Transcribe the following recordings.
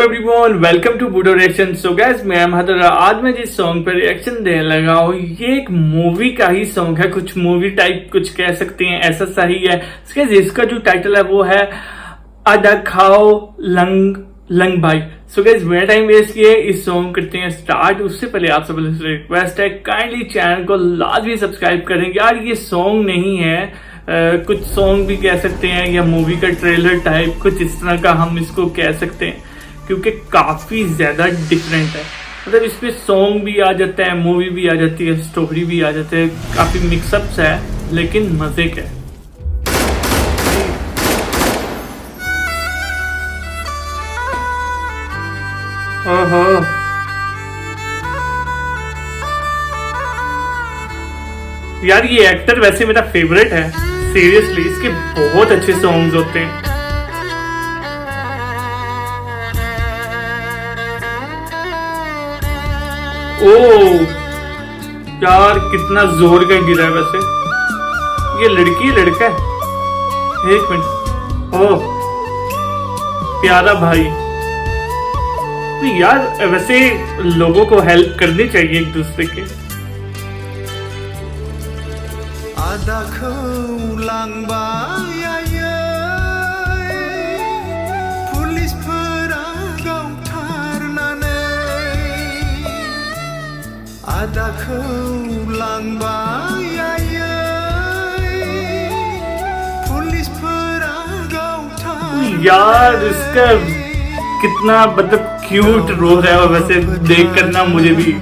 Everyone, welcome to बूडो reaction. So guys, मैं महदर आज मैं जिस सॉन्ग पर रिएक्शन देने लगा हूँ ये एक मूवी का ही सॉन्ग है। कुछ मूवी टाइप कुछ कह सकते हैं, ऐसा सही है। इसका जो टाइटल है वो है आदा खाओ लंग लंग भाई। सो गाइस, मेरा टाइम वेस्ट किए इस सॉन्ग करते हैं स्टार्ट। उससे पहले आप सब रिक्वेस्ट है काइंडली चैनल को लाजमी सब्सक्राइब करें। यार ये सॉन्ग नहीं है, कुछ सॉन्ग भी कह सकते हैं या मूवी का ट्रेलर टाइप कुछ इस तरह का हम इसको कह सकते हैं, क्योंकि काफी ज्यादा डिफरेंट है। मतलब इसमें सॉन्ग भी आ जाता है, मूवी भी आ जाती है, स्टोरी भी आ जाती है, काफी मिक्सअप्स है लेकिन मजे के। ओहो, यार ये एक्टर वैसे मेरा फेवरेट है, सीरियसली इसके बहुत अच्छे सॉन्ग्स होते हैं। ओ यार कितना जोर का गिरा है वैसे। ये लड़की है लड़का है? एक मिनट। ओ प्यारा भाई। तो यार वैसे लोगों को हेल्प करनी चाहिए एक दूसरे के। यार इसका कितना मतलब क्यूट रोल है, और वैसे देख कर ना मुझे भी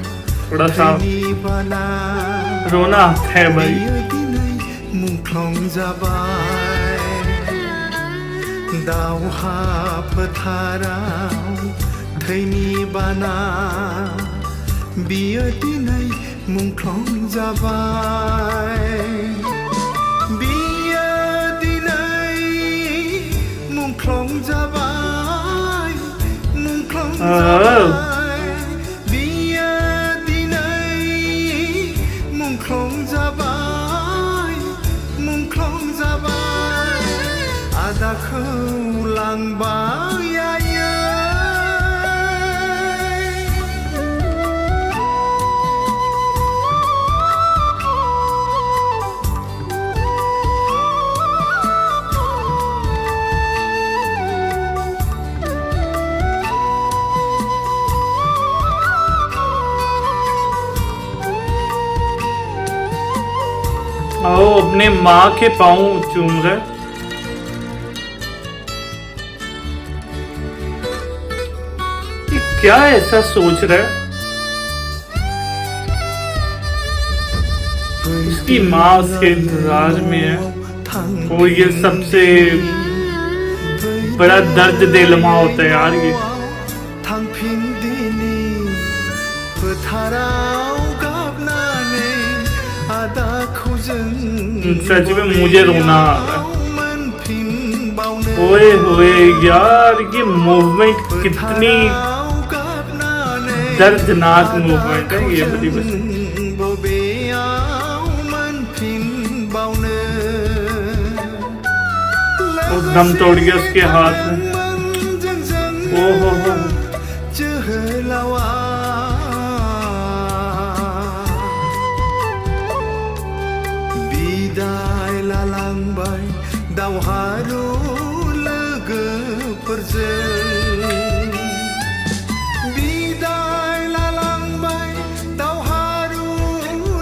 थोड़ा सा रोना आता है भाई। दावहा फोथाराव थैनि बाना बियो दिनै मुंख्लं जाबाय, बियो दिनै मुंख्लं जाबाय, मुंख्लं जाबाय, बियो दिनै मुंख्लं जाबाय, मुंख्लं जाबाय, आदाखौ लांबाय आयै। ओ अपने माँ के पाँव चूम रहे। क्या ऐसा सोच रहा है? उसकी माँ उसके इंतजार में है, और ये सबसे बड़ा दर्द दे लम्हा होता है यार ये। सच में मुझे रोना आ रहा है। ओए होए यार ये मूवमेंट कितनी दर्दनाक मूवमेंट है ये बड़ी बस। दम तोड़ गया उसके हाथ में। ओहो बिदाय लालांबाय दावहारु लोगोफोरजों, बिदाय लालांबाय दावहारु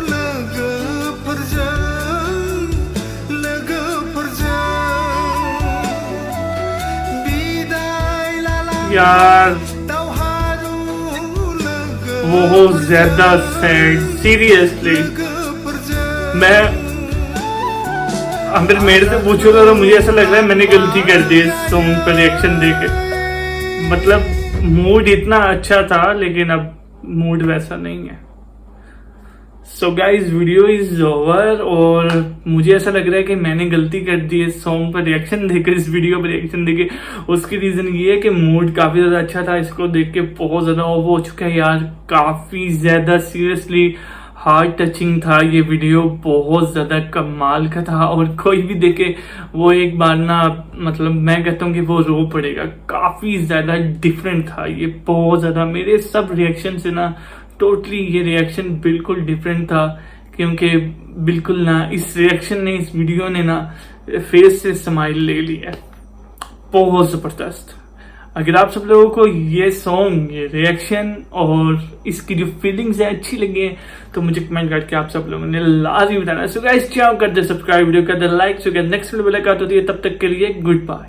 लोगोफोरजों, लोगोफोरजों, बिदाय लालांबाय यार दावहारु बहुत ज्यादा सैड, सीरियसली। मैं अगर मेरे से पूछोगे तो मुझे ऐसा लग रहा है मैंने गलती कर दी इस सॉन्ग पर रिएक्शन देके। मतलब मूड इतना अच्छा था लेकिन अब मूड वैसा नहीं है। So guys, video is over, और मुझे ऐसा लग रहा है कि मैंने गलती कर दी इस सॉन्ग पर रिएक्शन देकर, इस वीडियो पर रिएक्शन देके। उसकी रीजन ये है कि मूड काफी ज्यादा अच्छा था, इसको देख के बहुत ज्यादा ओवर हो चुका है यार, काफी ज्यादा सीरियसली हार्ट टचिंग था ये वीडियो, बहुत ज्यादा कमाल का था। और कोई भी देखे वो एक बार ना, मतलब मैं कहता हूँ कि वो रो पड़ेगा। काफी ज्यादा डिफरेंट था ये, बहुत ज्यादा। मेरे सब रिएक्शन से ना टोटली ये रिएक्शन बिल्कुल डिफरेंट था, क्योंकि बिल्कुल ना इस रिएक्शन ने, इस वीडियो ने ना फेस से स्माइल ले लिया। बहुत जबरदस्त। अगर आप सब लोगों को ये सॉन्ग, ये रिएक्शन और इसकी जो फीलिंग्स है अच्छी लगी है तो मुझे कमेंट करके आप सब लोगों ने लाजमी बताना। सो गाइस, चाहो कर दे सब्सक्राइब, वीडियो कर they like. So guys, next video मुलाकात होती है, तब तक के लिए गुड बाय।